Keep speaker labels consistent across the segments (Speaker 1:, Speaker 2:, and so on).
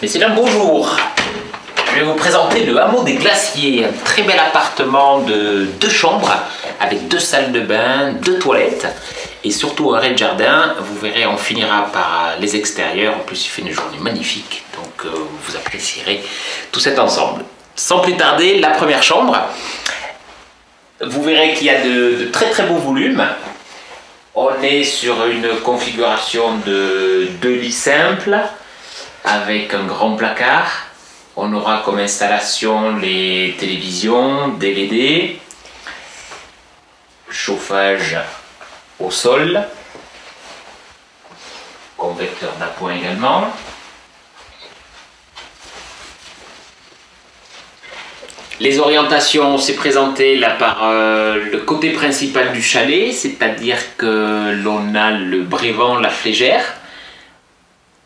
Speaker 1: Mais c'est un beau jour. Je vais vous présenter le hameau des Glaciers, un très bel appartement de 2 chambres avec 2 salles de bain, 2 toilettes et surtout un rez-de-jardin. Vous verrez, on finira par les extérieurs. En plus, il fait une journée magnifique, donc vous apprécierez tout cet ensemble. Sans plus tarder, la première chambre. Vous verrez qu'il y a de très beaux volumes. On est sur une configuration de 2 lits simples avec un grand placard. On aura comme installation les télévisions, DVD, chauffage au sol, convecteur d'appoint également. Les orientations, c'est présenté là par le côté principal du chalet, c'est-à-dire que l'on a le Brévent, la Flégère,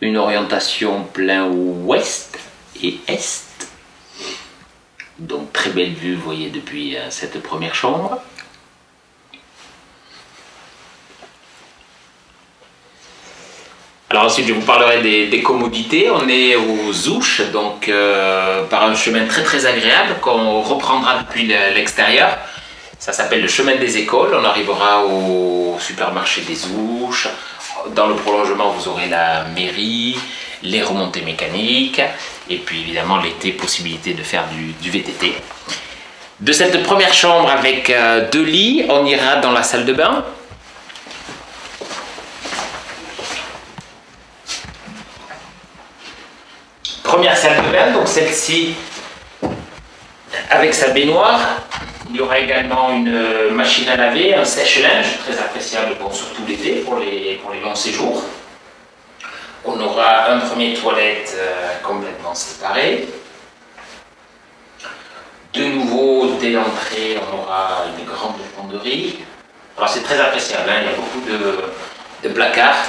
Speaker 1: une orientation plein ouest et est. Donc très belle vue, vous voyez, depuis cette première chambre. Alors ensuite, je vous parlerai des commodités. On est aux Ouches, donc par un chemin très agréable qu'on reprendra depuis l'extérieur. Ça s'appelle le chemin des écoles. On arrivera au supermarché des Ouches. Dans le prolongement, vous aurez la mairie, les remontées mécaniques et puis évidemment l'été, possibilité de faire du VTT. De cette première chambre avec 2 lits, on ira dans la salle de bain. Première salle de bain, donc celle-ci avec sa baignoire. Il y aura également une machine à laver, un sèche-linge, très appréciable, bon, surtout l'été pour les longs séjours. On aura un premier toilette complètement séparé. De nouveau, dès l'entrée, on aura une grande fonderie. Alors c'est très appréciable, hein, il y a beaucoup de placards.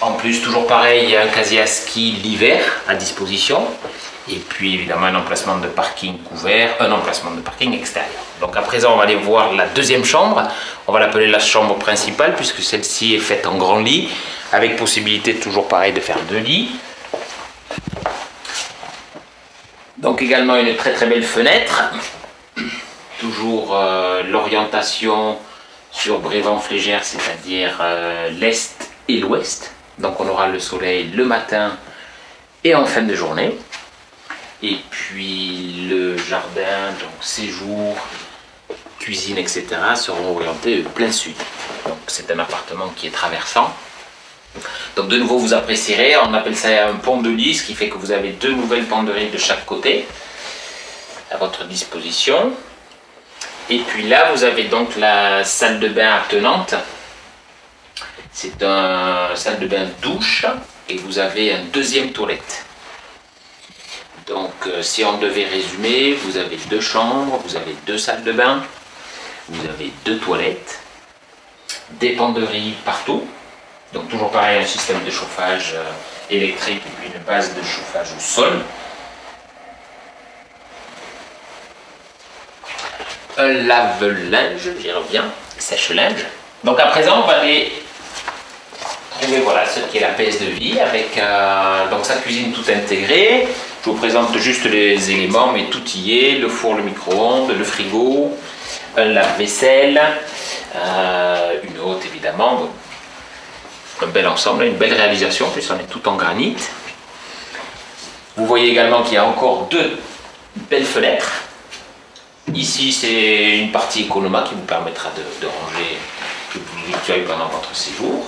Speaker 1: En plus, toujours pareil, il y a un casier à ski l'hiver à disposition. Et puis évidemment un emplacement de parking couvert, un emplacement de parking extérieur. Donc à présent, on va aller voir la deuxième chambre. On va l'appeler la chambre principale puisque celle-ci est faite en grand lit, avec possibilité toujours pareil de faire 2 lits. Donc également une très belle fenêtre. Toujours l'orientation sur Brévent-Flégère, c'est-à-dire l'est et l'ouest. Donc on aura le soleil le matin et en fin de journée. Et puis le jardin, donc séjour, cuisine, etc. seront orientés plein sud. Donc c'est un appartement qui est traversant. Donc de nouveau vous apprécierez, on appelle ça un pont de lit, ce qui fait que vous avez 2 nouvelles penderies de chaque côté à votre disposition. Et puis là vous avez donc la salle de bain attenante. C'est une salle de bain douche et vous avez un 2e toilette. Donc si on devait résumer, vous avez 2 chambres, vous avez 2 salles de bain, vous avez 2 toilettes, des penderies partout. Donc toujours pareil, un système de chauffage électrique et puis une base de chauffage au sol. Un lave-linge, j'y reviens, sèche-linge. Donc à présent, on va aller trouver voilà, ce qui est la pièce de vie avec donc sa cuisine tout intégrée. Je vous présente juste les éléments, mais tout y est, le four, le micro-ondes, le frigo, un lave-vaisselle, une haute évidemment. Un bel ensemble, une belle réalisation, puisqu'on est tout en granit. Vous voyez également qu'il y a encore 2 belles fenêtres. Ici, c'est une partie économa qui vous permettra de ranger tout le victuailles pendant votre séjour.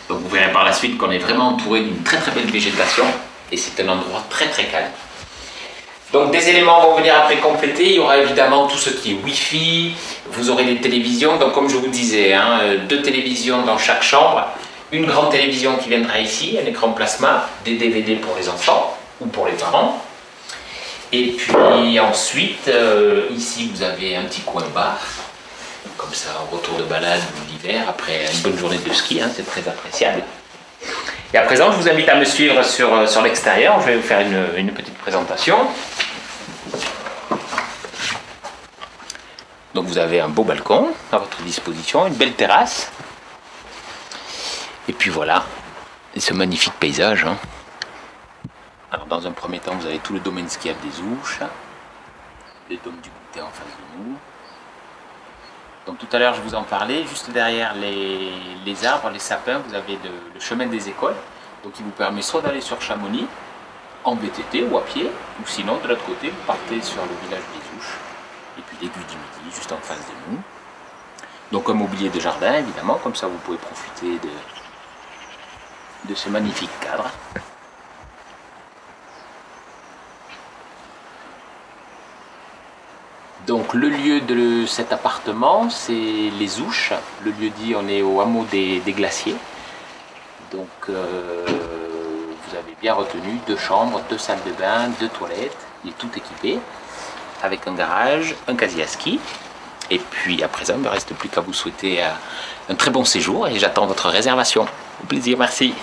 Speaker 1: Donc vous verrez par la suite qu'on est vraiment entouré d'une très belle végétation et c'est un endroit très calme. Donc des éléments vont venir après compléter. Il y aura évidemment tout ce qui est Wi-Fi. Vous aurez des télévisions. Donc comme je vous disais, hein, 2 télévisions dans chaque chambre. Une grande télévision qui viendra ici, un écran plasma, des DVD pour les enfants ou pour les parents. Et puis ensuite, ici vous avez un petit coin bar. Comme ça, en retour de balade l'hiver, après une bonne journée de ski, hein, c'est très appréciable. Et à présent, je vous invite à me suivre sur l'extérieur. Je vais vous faire une petite présentation. Donc vous avez un beau balcon à votre disposition, une belle terrasse. Et puis voilà, et ce magnifique paysage. Hein. Alors dans un premier temps, vous avez tout le domaine skiable des Ouches, le dôme du Goûter en face de nous. Donc tout à l'heure je vous en parlais, juste derrière les arbres, les sapins, vous avez le chemin des écoles, donc qui vous permet soit d'aller sur Chamonix en VTT ou à pied, ou sinon de l'autre côté vous partez sur le village des Ouches, et puis l'aiguille du Midi juste en face de nous. Donc un mobilier de jardin évidemment, comme ça vous pouvez profiter de ce magnifique cadre. Donc le lieu de cet appartement, c'est les Ouches. Le lieu dit, on est au hameau des Glaciers. Donc vous avez bien retenu 2 chambres, 2 salles de bain, 2 toilettes. Il est tout équipé avec un garage, un casier à ski. Et puis à présent, il ne me reste plus qu'à vous souhaiter un très bon séjour et j'attends votre réservation. Au plaisir, merci.